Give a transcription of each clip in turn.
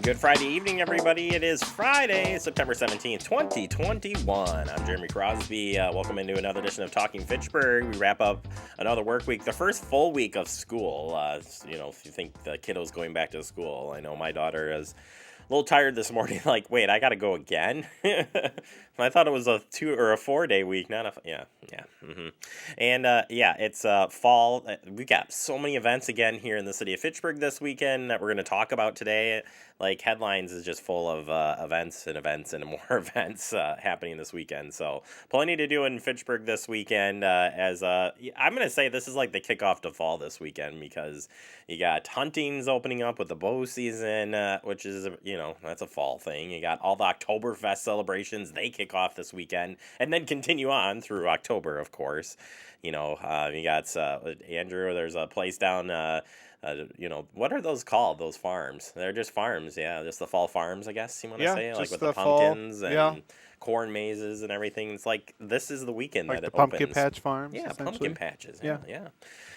Good Friday evening, everybody. It is Friday, September 17th, 2021. I'm Jeremy Crosby. Welcome into another edition of Talking Fitchburg. We wrap up another work week, the first full week of school. If you think the kiddo's going back to school, I know my daughter is a little tired this morning. Like, wait, I got to go again? I thought it was a 2 or a 4 day week, not a, yeah. And it's fall. We got so many events again here in the city of Fitchburg this weekend that we're going to talk about today. Like, headlines is just full of events and more events happening this weekend. So plenty to do in Fitchburg this weekend. I'm going to say this is like the kickoff to fall this weekend, because you got hunting's opening up with the bow season, which is, that's a fall thing. You got all the Oktoberfest celebrations. They kick off this weekend and then continue on through October, of course. You got Andrew, there's a place down, what are those called? Those farms? They're just farms, yeah. Just the fall farms, I guess you want to say, like with the pumpkins and corn mazes and everything. It's like this is the weekend like that it the pumpkin opens. patch farms. Yeah, pumpkin patches. Yeah.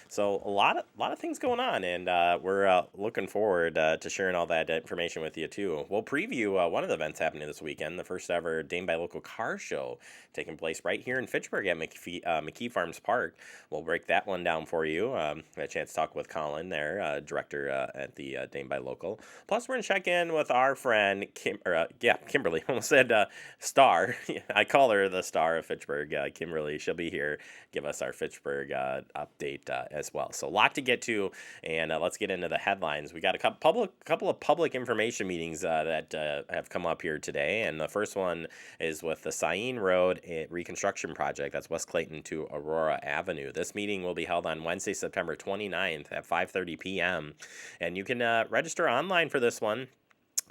So a lot of things going on, and we're looking forward to sharing all that information with you too. We'll preview one of the events happening this weekend, the first ever Dame by Local car show taking place right here in Fitchburg at McKee Farms Park. We'll break that one down for you. Had a chance to talk with Colin there, director at the Dame by Local. Plus, we're gonna check in with our friend Kimberly. Almost said Star. I call her the Star of Fitchburg. Kimberly. She'll be here, give us our Fitchburg update as well. So a lot to get to, and let's get into the headlines. We got a couple of public information meetings that have come up here today, and the first one is with the Sain Road reconstruction project. That's West Clayton to Aurora Avenue. This meeting will be held on Wednesday, September 29th at 5:30 p.m. And you can register online for this one.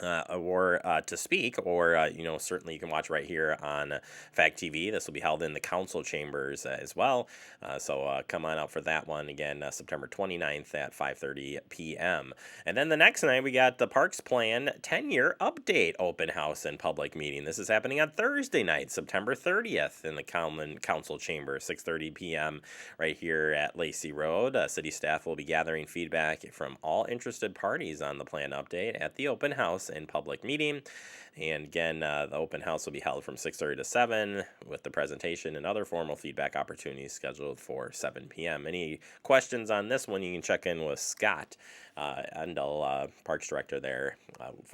Or to speak, or certainly you can watch right here on FAG TV. This will be held in the council chambers as well. So come on out for that one again, September 29th at 5:30 p.m. And then the next night we got the Parks Plan 10-year update open house and public meeting. This is happening on Thursday night, September 30th, in the common council chamber, 6:30 p.m. right here at Lacey Road. City staff will be gathering feedback from all interested parties on the plan update at the open house and public meeting. And again, the open house will be held from 6:30 to 7 with the presentation and other formal feedback opportunities scheduled for 7 p.m. Any questions on this one, you can check in with Scott Endel, Parks Director there,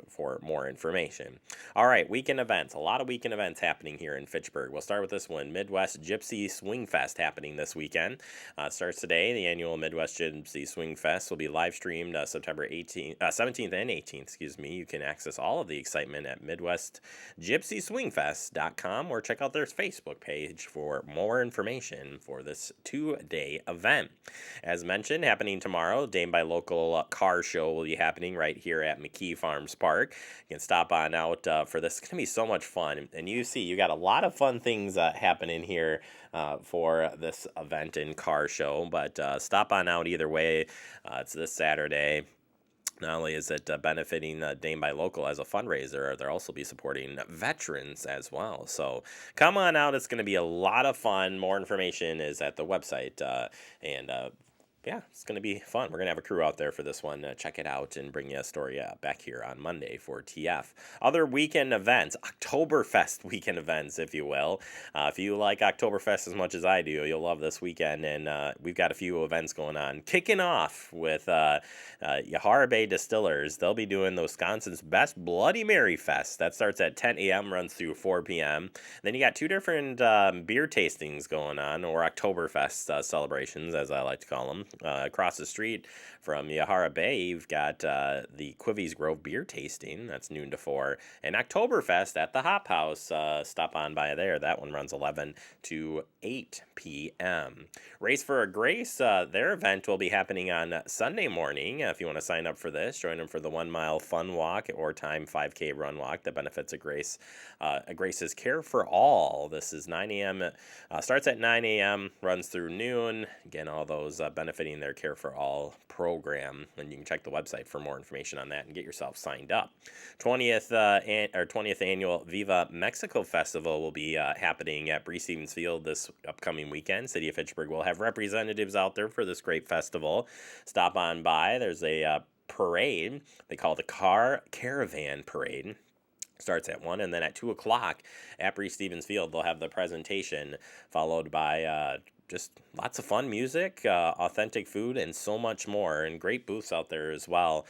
for more information. All right, weekend events. A lot of weekend events happening here in Fitchburg. We'll start with this one, Midwest Gypsy Swing Fest happening this weekend. Starts today. The annual Midwest Gypsy Swing Fest will be live streamed September 17th and 18th. You can access all of the excitement at MidwestGypsySwingFest.com or check out their Facebook page for more information for this 2-day event. As mentioned, happening tomorrow, Dame by Local car show will be happening right here at McKee Farms Park. You can stop on out for this. It's going to be so much fun. And you got a lot of fun things happening here for this event and car show. But stop on out either way. It's this Saturday. Not only is it benefiting Dame by Local as a fundraiser, they'll also be supporting veterans as well. So come on out. It's going to be a lot of fun. More information is at the website. It's going to be fun. We're going to have a crew out there for this one. Check it out and bring you a story back here on Monday for TF. Other weekend events, Oktoberfest weekend events, if you will. If you like Oktoberfest as much as I do, you'll love this weekend. And we've got a few events going on. Kicking off with Yahara Bay Distillers. They'll be doing the Wisconsin's Best Bloody Mary Fest. That starts at 10 a.m., runs through 4 p.m. Then you got two different beer tastings going on, or Oktoberfest celebrations, as I like to call them. Across the street from Yahara Bay, you've got the Quivies Grove beer tasting. That's noon to 4. And Oktoberfest at the Hop House. Stop on by there. That one runs 11 to 8 p.m. Race for a Grace. Their event will be happening on Sunday morning. If you want to sign up for this, join them for the 1 mile fun walk or time 5K run walk that benefits a Grace's Care for All. This is 9 a.m. Starts at 9 a.m., runs through noon. Again, all those benefiting their Care for All program, and you can check the website for more information on that and get yourself signed up. 20th annual Viva Mexico Festival will be happening at Bree Stevens Field this upcoming weekend. City of Fitchburg will have representatives out there for this great festival. Stop on by. There's a parade. They call it the Car Caravan Parade. Starts at 1, and then at 2 o'clock at Stevens Field, they'll have the presentation, followed by just lots of fun music, authentic food, and so much more, and great booths out there as well.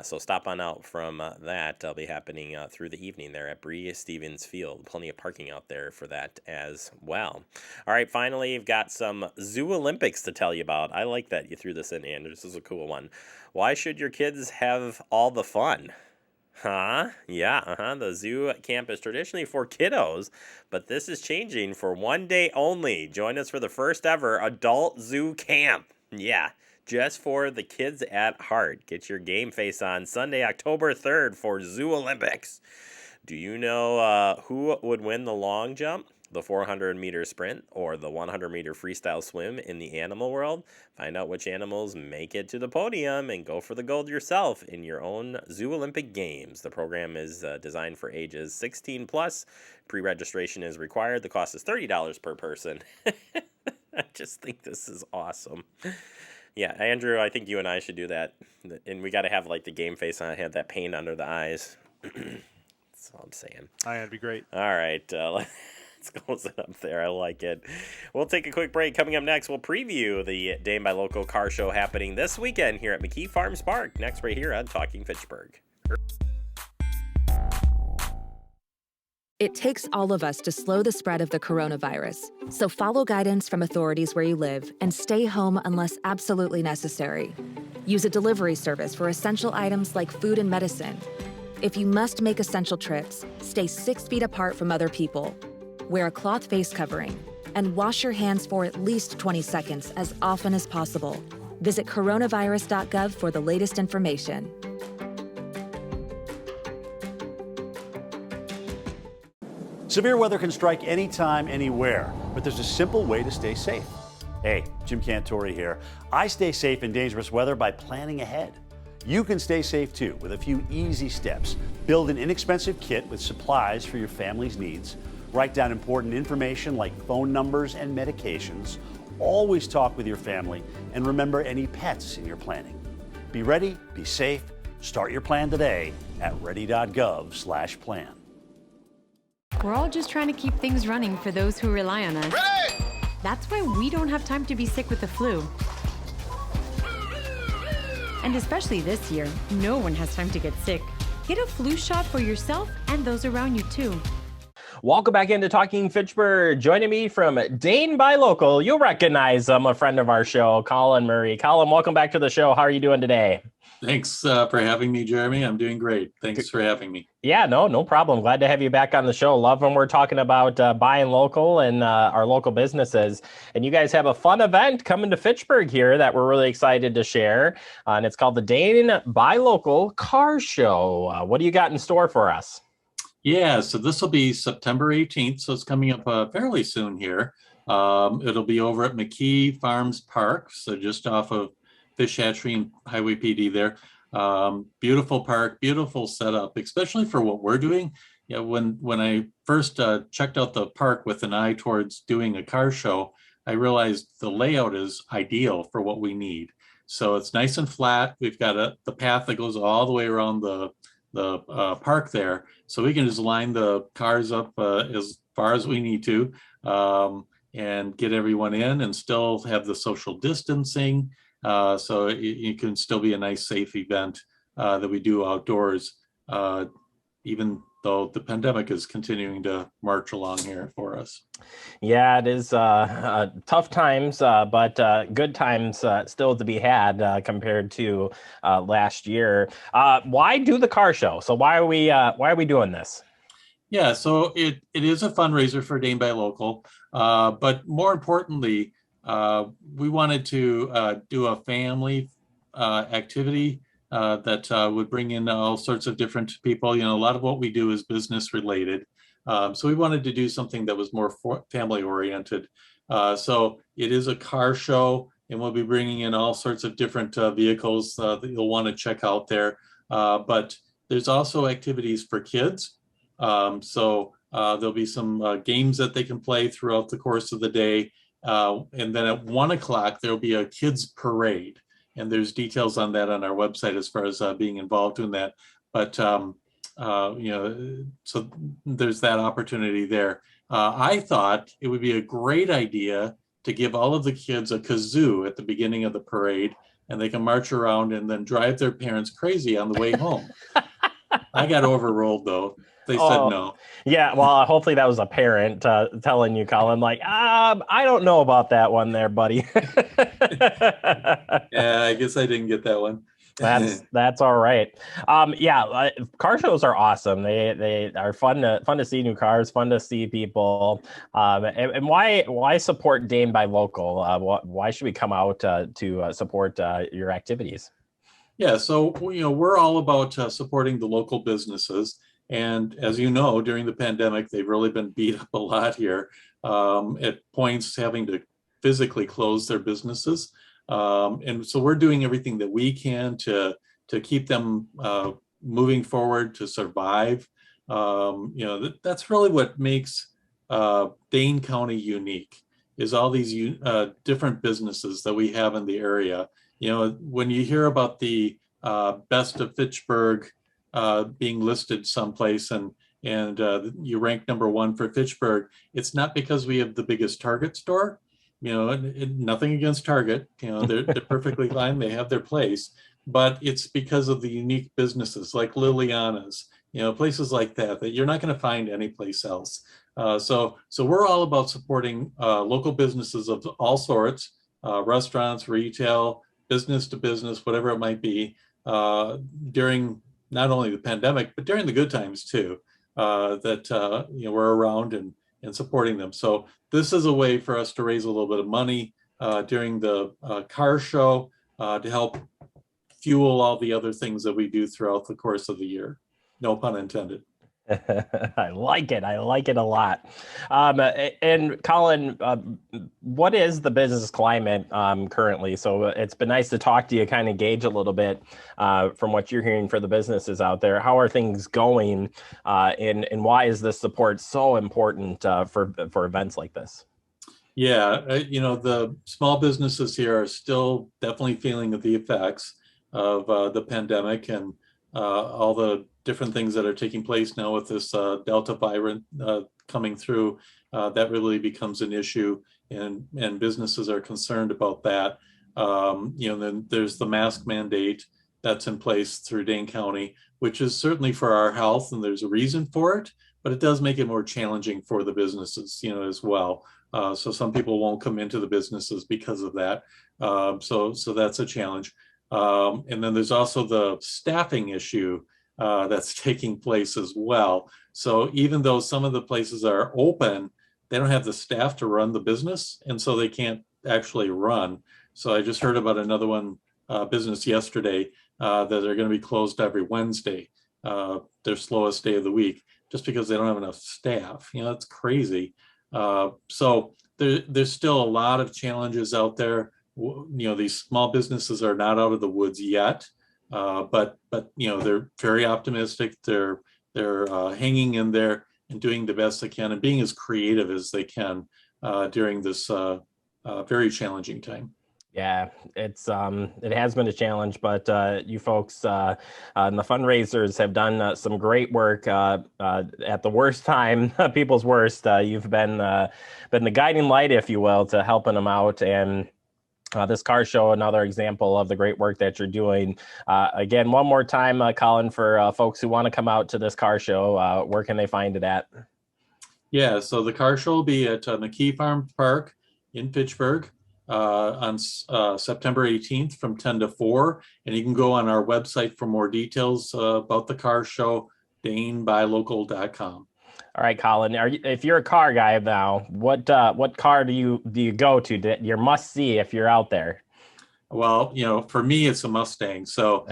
So stop on out from that. That'll be happening through the evening there at Stevens Field. Plenty of parking out there for that as well. All right, finally, you've got some Zoo Olympics to tell you about. I like that you threw this in, Andrew. This is a cool one. Why should your kids have all the fun? Yeah, the zoo camp is traditionally for kiddos, but this is changing for one day only. Join us for the first ever adult zoo camp. Yeah, just for the kids at heart. Get your game face on Sunday, October 3rd for Zoo Olympics. Do you know who would win the long jump, the 400-meter sprint, or the 100-meter freestyle swim in the animal world? Find out which animals make it to the podium and go for the gold yourself in your own Zoo Olympic Games. The program is designed for ages 16 plus. Pre-registration is required. The cost is $30 per person. I just think this is awesome. Yeah, Andrew, I think you and I should do that. And we got to have like the game face on. I have that paint under the eyes. That's all I'm saying. That'd be great. All right. Let's close it up there. I like it. We'll take a quick break. Coming up next, we'll preview the Dane by Local car show happening this weekend here at McKee Farms Park. Next, right here on Talking Fitchburg. It takes all of us to slow the spread of the coronavirus. So follow guidance from authorities where you live and stay home unless absolutely necessary. Use a delivery service for essential items like food and medicine. If you must make essential trips, stay 6 feet apart from other people. Wear a cloth face covering, and wash your hands for at least 20 seconds as often as possible. Visit coronavirus.gov for the latest information. Severe weather can strike anytime, anywhere, but there's a simple way to stay safe. Hey, Jim Cantori here. I stay safe in dangerous weather by planning ahead. You can stay safe too with a few easy steps. Build an inexpensive kit with supplies for your family's needs. Write down important information like phone numbers and medications. Always talk with your family and remember any pets in your planning. Be ready, be safe. Start your plan today at ready.gov/plan. We're all just trying to keep things running for those who rely on us. Ready! That's why we don't have time to be sick with the flu. And especially this year, no one has time to get sick. Get a flu shot for yourself and those around you too. Welcome back into Talking Fitchburg. Joining me from Dane by Local, you'll recognize a friend of our show, Colin Murray. Colin, welcome back to the show. How are you doing today? Thanks for having me, Jeremy. I'm doing great. Thanks for having me. Yeah, no problem. Glad to have you back on the show. Love when we're talking about buying local and our local businesses. And you guys have a fun event coming to Fitchburg here that we're really excited to share. And it's called the Dane by Local Car Show. What do you got in store for us? Yeah, so this will be September 18th, so it's coming up fairly soon here. It'll be over at McKee Farms Park, so just off of Fish Hatchery and Highway PD there. Beautiful park, beautiful setup, especially for what we're doing. Yeah, when I first checked out the park with an eye towards doing a car show, I realized the layout is ideal for what we need. So it's nice and flat. We've got the path that goes all the way around the park there, so we can just line the cars up as far as we need to and get everyone in and still have the social distancing, so it can still be a nice safe event that we do outdoors, even though the pandemic is continuing to march along here for us. Yeah, it is tough times, but good times still to be had compared to last year. Why do the car show? So why are we doing this? Yeah, so it is a fundraiser for Dane by Local, but more importantly, we wanted to do a family activity that would bring in all sorts of different people. You know, a lot of what we do is business related. So we wanted to do something that was more family oriented. So it is a car show, and we'll be bringing in all sorts of different vehicles that you'll want to check out there. But there's also activities for kids. So there'll be some games that they can play throughout the course of the day. And then at 1 o'clock, there'll be a kids parade. and there's details on that on our website as far as being involved in that. But so there's that opportunity there. I thought it would be a great idea to give all of the kids a kazoo at the beginning of the parade, and they can march around and then drive their parents crazy on the way home. I got overruled though. They said no. Yeah, well, hopefully that was a parent telling you, Colin, like, I don't know about that one there, buddy. Yeah, I guess I didn't get that one. That's all right. Car shows are awesome. They are fun to see new cars, fun to see people. And why support Dane by Local? Why should we come out to support your activities? Yeah, so we're all about supporting the local businesses, and as you know, during the pandemic, they've really been beat up a lot here. At points, having to physically close their businesses. And so we're doing everything that we can to keep them moving forward, to survive. That's really what makes Dane County unique, is all these different businesses that we have in the area. When you hear about the best of Fitchburg being listed someplace and you rank number one for Fitchburg, it's not because we have the biggest Target store. Nothing against Target, they're perfectly fine. They have their place, but it's because of the unique businesses like Liliana's, places like that you're not going to find anyplace else. So we're all about supporting local businesses of all sorts, restaurants, retail, business to business, whatever it might be, during not only the pandemic, but during the good times too, we're around and supporting them. So this is a way for us to raise a little bit of money during the car show to help fuel all the other things that we do throughout the course of the year. No pun intended. I like it. I like it a lot. And Colin, what is the business climate currently? So it's been nice to talk to you, kind of gauge a little bit from what you're hearing for the businesses out there. How are things going? And why is this support so important for events like this? Yeah, the small businesses here are still definitely feeling the effects of the pandemic and all the different things that are taking place now with this Delta variant coming through. That really becomes an issue, and businesses are concerned about that. Then there's the mask mandate that's in place through Dane County, which is certainly for our health, and there's a reason for it, but it does make it more challenging for the businesses, as well. So some people won't come into the businesses because of that. So that's a challenge. And then there's also the staffing issue that's taking place as well. So even though some of the places are open, they don't have the staff to run the business, and so they can't actually run. So I just heard about another business yesterday that are going to be closed every Wednesday, their slowest day of the week, just because they don't have enough staff. It's crazy. So there's still a lot of challenges out there. These small businesses are not out of the woods yet, but they're very optimistic. They're hanging in there and doing the best they can and being as creative as they can during this very challenging time. Yeah, it has been a challenge, but you folks and the fundraisers have done some great work at the worst time, people's worst. You've been the guiding light, if you will, to helping them out. And this car show, another example of the great work that you're doing. Again, one more time, Colin, for folks who want to come out to this car show, where can they find it at? Yeah, so the car show will be at McKee Farm Park in Fitchburg on September 18th from 10 to 4. And you can go on our website for more details about the car show, danebylocal.com. All right, Colin, if you're a car guy now, what car do you go to, your must see if you're out there? Well, for me, it's a Mustang. So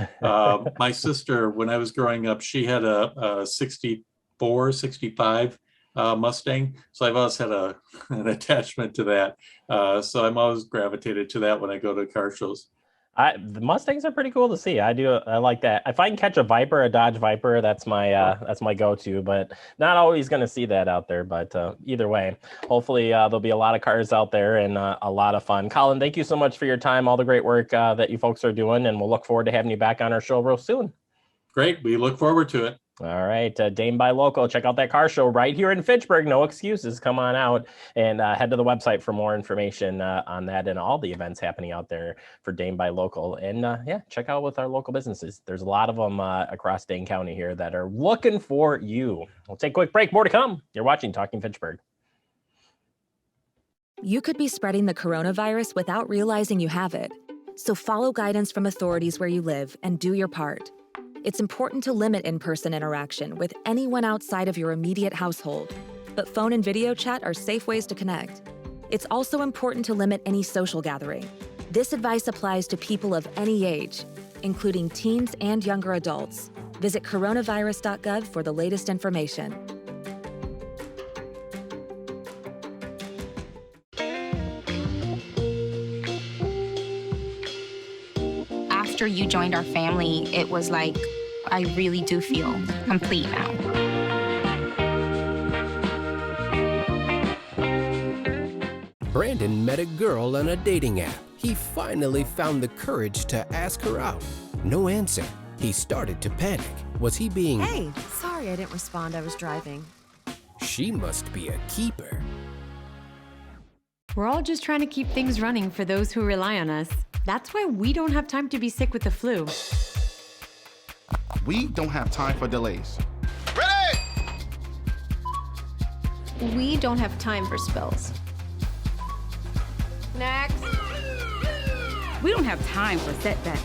my sister, when I was growing up, she had a 64, 65 Mustang. So I've always had an attachment to that. So I'm always gravitated to that when I go to car shows. The Mustangs are pretty cool to see. I like that. If I can catch a Dodge Viper, that's my go-to. But not always going to see that out there. But either way, hopefully there'll be a lot of cars out there and a lot of fun. Colin, thank you so much for your time, all the great work that you folks are doing, and we'll look forward to having you back on our show real soon. Great. We look forward to it. All right, Dame by Local. Check out that car show right here in Fitchburg. No excuses. Come on out and head to the website for more information on that and all the events happening out there for Dame by Local. And yeah, check out with our local businesses. There's a lot of them across Dane County here that are looking for you. We'll take a quick break. More to come. You're watching Talking Fitchburg. You could be spreading the coronavirus without realizing you have it. So follow guidance from authorities where you live and do your part. It's important to limit in-person interaction with anyone outside of your immediate household, but phone and video chat are safe ways to connect. It's also important to limit any social gathering. This advice applies to people of any age, including teens and younger adults. Visit coronavirus.gov for the latest information. After you joined our family, it was like, I really do feel complete now. Brandon met a girl on a dating app. He finally found the courage to ask her out. No answer. He started to panic. Was he being... Hey, sorry I didn't respond. I was driving. She must be a keeper. We're all just trying to keep things running for those who rely on us. That's why we don't have time to be sick with the flu. We don't have time for delays. Ready! We don't have time for spills. Next. We don't have time for setbacks.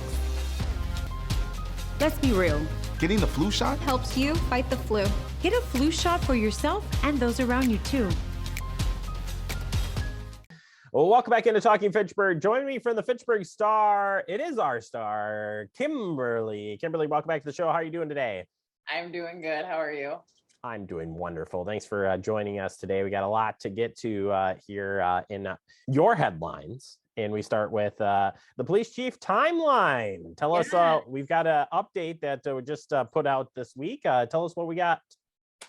Let's be real. Getting the flu shot helps you fight the flu. Get a flu shot for yourself and those around you too. Well, welcome back into Talking Fitchburg. Joining me from the Fitchburg Star, it is our star, Kimberly. Kimberly, welcome back to the show. How are you doing today? I'm doing good. How are you? I'm doing wonderful. Thanks for joining us today. We got a lot to get to here in your headlines. And we start with the police chief timeline. Tell us, we've got an update that we just put out this week. Tell us what we got.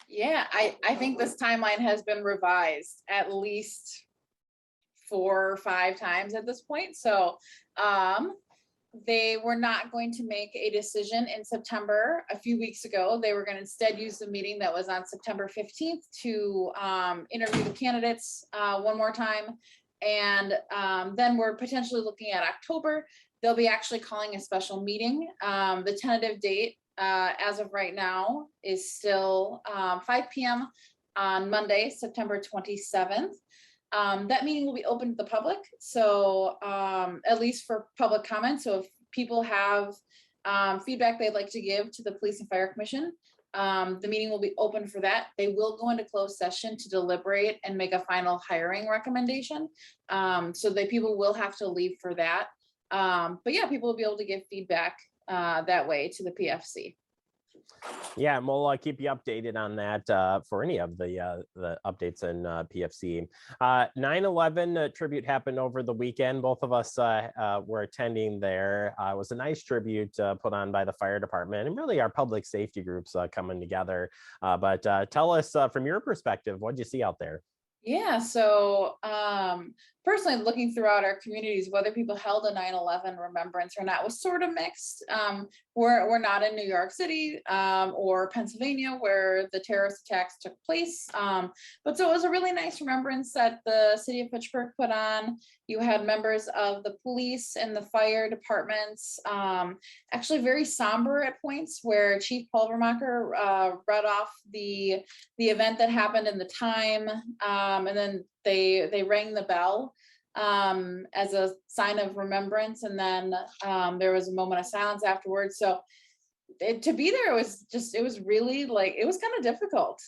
Yeah, I think this timeline has been revised at least 4 or 5 times at this point. So they were not going to make a decision in September. A few weeks ago, they were going to instead use the meeting that was on September 15th to interview the candidates one more time. And then we're potentially looking at October. They'll be actually calling a special meeting. The tentative date as of right now is still 5 p.m. on Monday, September 27th. That meeting will be open to the public, so at least for public comment. So if people have feedback they'd like to give to the Police and Fire Commission, the meeting will be open for that. They will go into closed session to deliberate and make a final hiring recommendation. So that people will have to leave for that. But yeah, people will be able to give feedback that way to the PFC. Yeah, and we'll keep you updated on that for any of the updates in PFC. 9/11 tribute happened over the weekend. Both of us were attending there. It was a nice tribute put on by the fire department and really our public safety groups coming together. But tell us from your perspective, what did you see out there? Yeah, so personally looking throughout our communities, whether people held a 9/11 remembrance or not was sort of mixed. We're not in New York City or Pennsylvania where the terrorist attacks took place. But so it was a really nice remembrance that the city of Fitchburg put on. You had members of the police and the fire departments, actually very somber at points where Chief Pulvermacher read off the event that happened in the time. And then they rang the bell as a sign of remembrance. And then there was a moment of silence afterwards. So to be there, it was really like, it was kind of difficult.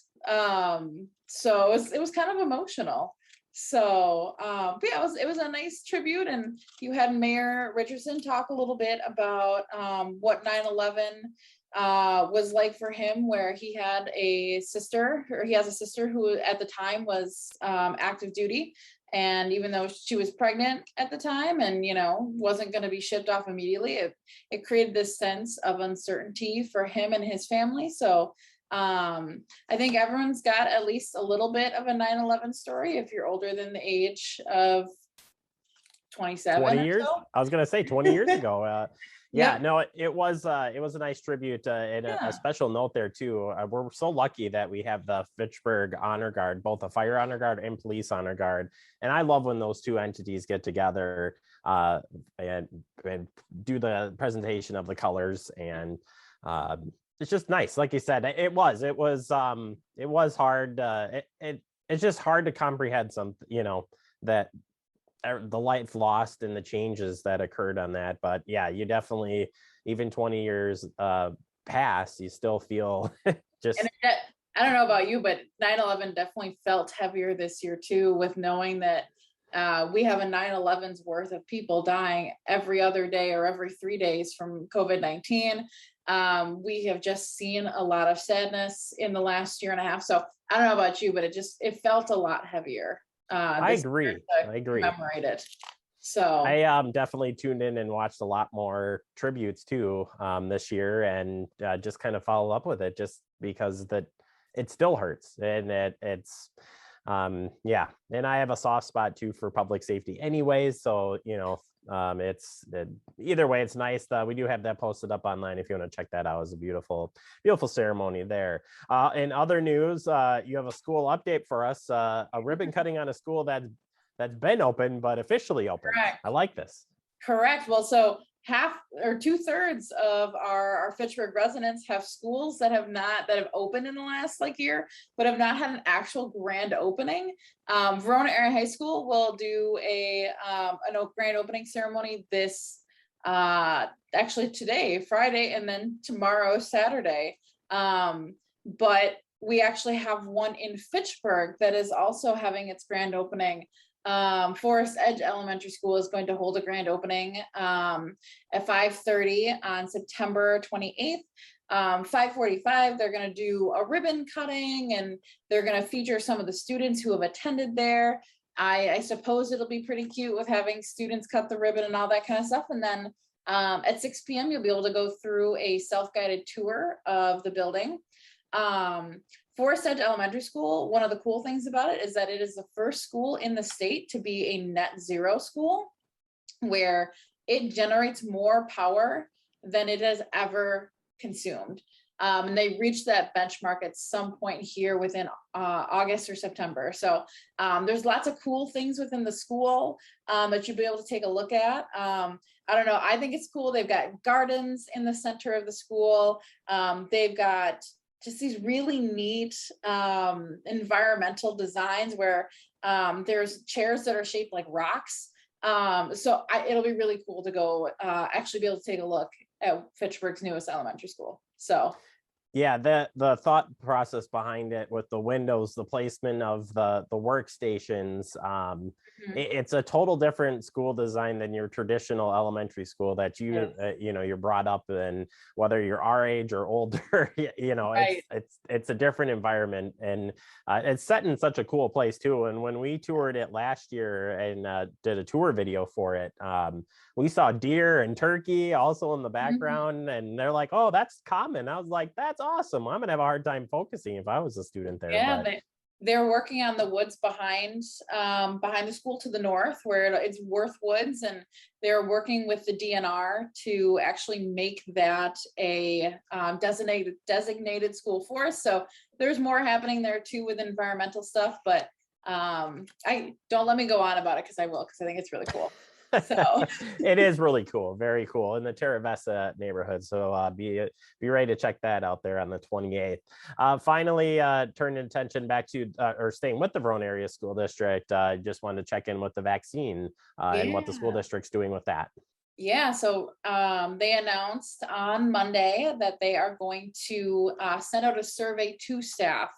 So it was kind of emotional. So but yeah, it was a nice tribute. And you had Mayor Richardson talk a little bit about what 9/11 was like for him, where he has a sister who at the time was active duty. And even though she was pregnant at the time and, wasn't going to be shipped off immediately, it created this sense of uncertainty for him and his family. So I think everyone's got at least a little bit of a 9/11 story if you're older than the age of 27. 20 years? So. I was going to say 20 years ago. Yeah, Yep. no, it was a nice tribute and a special note there too. We're so lucky that we have the Fitchburg Honor Guard, both a fire honor guard and police honor guard. And I love when those two entities get together and do the presentation of the colors. And it's just nice. Like you said, it was hard. It's just hard to comprehend that the life lost and the changes that occurred on that. But yeah, you definitely, even 20 years past, you still feel just. And I don't know about you, but 9/11 definitely felt heavier this year too, with knowing that we have a 9/11's worth of people dying every other day or every 3 days from COVID-19. We have just seen a lot of sadness in the last year and a half. So I don't know about you, but it felt a lot heavier. I agree. Commemorate it. So I definitely tuned in and watched a lot more tributes too this year, and just kind of follow up with it, just because that it still hurts, and it's yeah. And I have a soft spot too for public safety, anyways. So either way, it's nice. We do have that posted up online if you want to check that out. It was a beautiful ceremony there. In other news, you have a school update for us, a ribbon cutting on a school that's been open but officially open. Correct. I like this. Correct. Well, so half or 2/3 of our Fitchburg residents have schools that have opened in the last year, but have not had an actual grand opening. Verona Area High School will do a grand opening ceremony this actually today, Friday, and then tomorrow, Saturday. But we actually have one in Fitchburg that is also having its grand opening. Forest Edge Elementary School is going to hold a grand opening at 5:30 on September 28th. 5:45, they're going to do a ribbon cutting, and they're going to feature some of the students who have attended there. I suppose it'll be pretty cute with having students cut the ribbon and all that kind of stuff. And then at 6 p.m., you'll be able to go through a self-guided tour of the building. Forest Edge Elementary School, one of the cool things about it is that it is the first school in the state to be a net zero school, where it generates more power than it has ever consumed. And they reached that benchmark at some point here within August or September. So there's lots of cool things within the school that you'll be able to take a look at. I don't know. I think it's cool. They've got gardens in the center of the school. They've got just these really neat environmental designs where there's chairs that are shaped like rocks. So it'll be really cool to go actually be able to take a look at Fitchburg's newest elementary school. So yeah, the thought process behind it with the windows, the placement of the workstations, it's a total different school design than your traditional elementary school that you're brought up in, whether you're our age or older. Right. It's a different environment, and it's set in such a cool place too. And when we toured it last year and did a tour video for it, we saw deer and turkey also in the background, and they're like, "Oh, that's common." I was like, "That's awesome. I'm gonna have a hard time focusing if I was a student there." Yeah, they're working on the woods behind the school to the north, where it's Worth Woods, and they're working with the DNR to actually make that a designated school forest. So there's more happening there too with environmental stuff, but I don't let me go on about it because I think it's really cool. So it is really cool, very cool, in the Terra Vesta neighborhood. So be ready to check that out there on the 28th. Finally, turning attention back to or staying with the Verona Area School District. Just wanted to check in with the vaccine and what the school district's doing with that. Yeah, so they announced on Monday that they are going to send out a survey to staff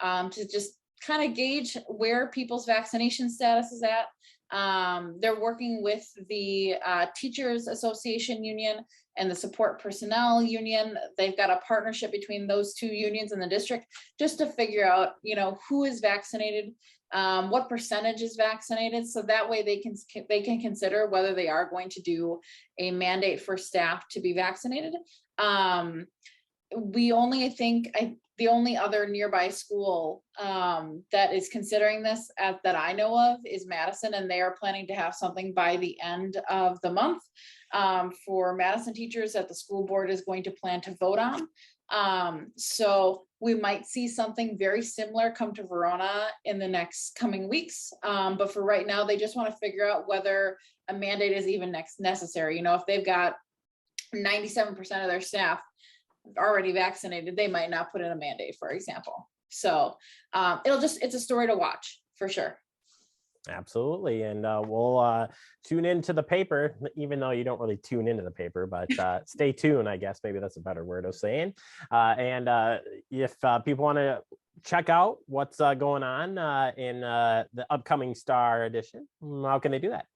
to just kind of gauge where people's vaccination status is at. They're working with the Teachers Association Union and the Support Personnel Union. They've got a partnership between those two unions in the district just to figure out, who is vaccinated, what percentage is vaccinated, so that way they can consider whether they are going to do a mandate for staff to be vaccinated. We only think the only other nearby school that is considering this that I know of is Madison, and they are planning to have something by the end of the month for Madison teachers that the school board is going to plan to vote on. So we might see something very similar come to Verona in the next coming weeks. But for right now, they just want to figure out whether a mandate is even necessary. If they've got 97% of their staff already vaccinated, they might not put in a mandate, for example. So it's a story to watch for sure. Absolutely. And we'll tune into the paper, even though you don't really tune into the paper, but stay tuned, I guess. Maybe that's a better word of saying. And if people want to check out what's going on in the upcoming Star edition, how can they do that?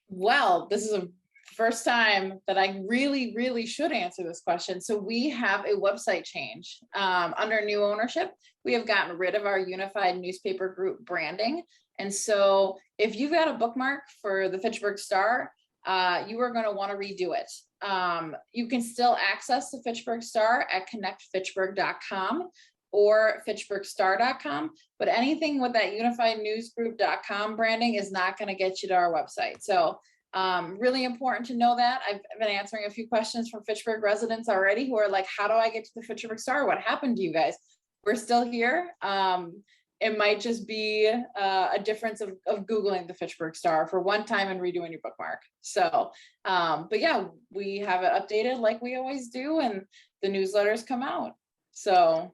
Well, this is a first time that I really, really should answer this question. So we have a website change under new ownership. We have gotten rid of our unified newspaper group branding. And so if you've got a bookmark for the Fitchburg Star, you are going to want to redo it. You can still access the Fitchburg Star at connectfitchburg.com or fitchburgstar.com, but anything with that unifiednewsgroup.com branding is not going to get you to our website. So really important to know that. I've been answering a few questions from Fitchburg residents already who are like, how do I get to the Fitchburg Star? What happened to you guys? We're still here. It might just be a difference of Googling the Fitchburg Star for one time and redoing your bookmark. So, but yeah, we have it updated like we always do, and the newsletters come out. So.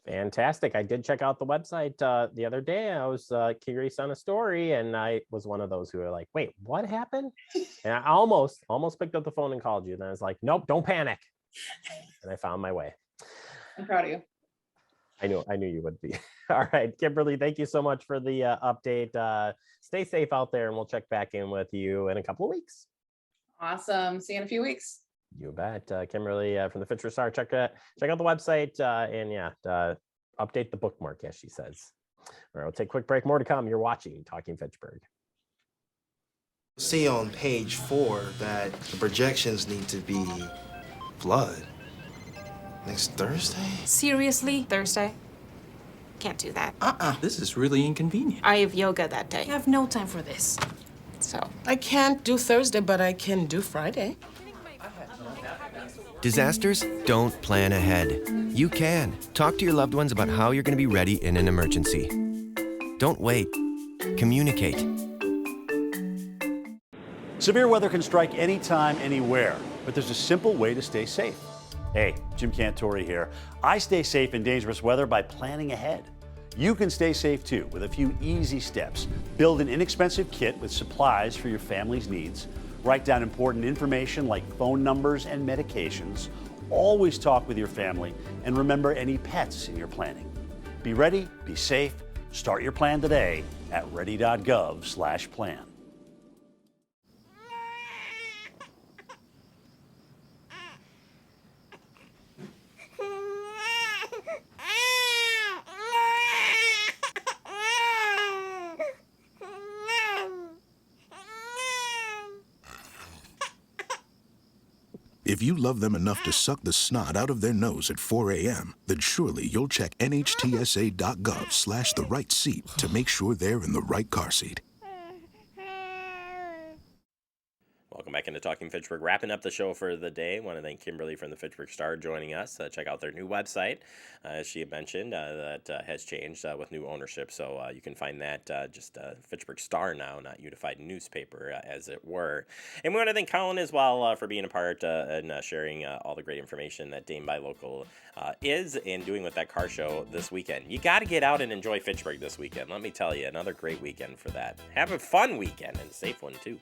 Fantastic. I did check out the website the other day. I was curious on a story, and I was one of those who are like, wait, what happened? And I almost picked up the phone and called you. And I was like, nope, don't panic. And I found my way. I'm proud of you. I knew you would be. All right, Kimberly, thank you so much for the update. Stay safe out there, and we'll check back in with you in a couple of weeks. Awesome. See you in a few weeks. You bet. Kimberly from the Fitchburg Star. Check out the website and update the bookmark, as she says. All right, we'll take a quick break. More to come. You're watching Talking Fitchburg. See on page 4 that the projections need to be flood. Next Thursday? Seriously? Thursday? Can't do that. This is really inconvenient. I have yoga that day. I have no time for this. So. I can't do Thursday, but I can do Friday. Disasters don't plan ahead. You can. Talk to your loved ones about how you're going to be ready in an emergency. Don't wait. Communicate. Severe weather can strike anytime, anywhere, but there's a simple way to stay safe. Hey, Jim Cantore here. I stay safe in dangerous weather by planning ahead. You can stay safe too with a few easy steps. Build an inexpensive kit with supplies for your family's needs. Write down important information like phone numbers and medications. Always talk with your family, and remember any pets in your planning. Be ready, be safe. Start your plan today at ready.gov/plan. If you love them enough to suck the snot out of their nose at 4 a.m., then surely you'll check nhtsa.gov/the right seat to make sure they're in the right car seat. Welcome back into Talking Fitchburg. Wrapping up the show for the day. I want to thank Kimberly from the Fitchburg Star joining us. Check out their new website, as she had mentioned, that has changed with new ownership. So you can find that just Fitchburg Star now, not Unified Newspaper, as it were. And we want to thank Colin as well for being a part and sharing all the great information that Dame by Local is and doing with that car show this weekend. You got to get out and enjoy Fitchburg this weekend. Let me tell you, another great weekend for that. Have a fun weekend and a safe one, too.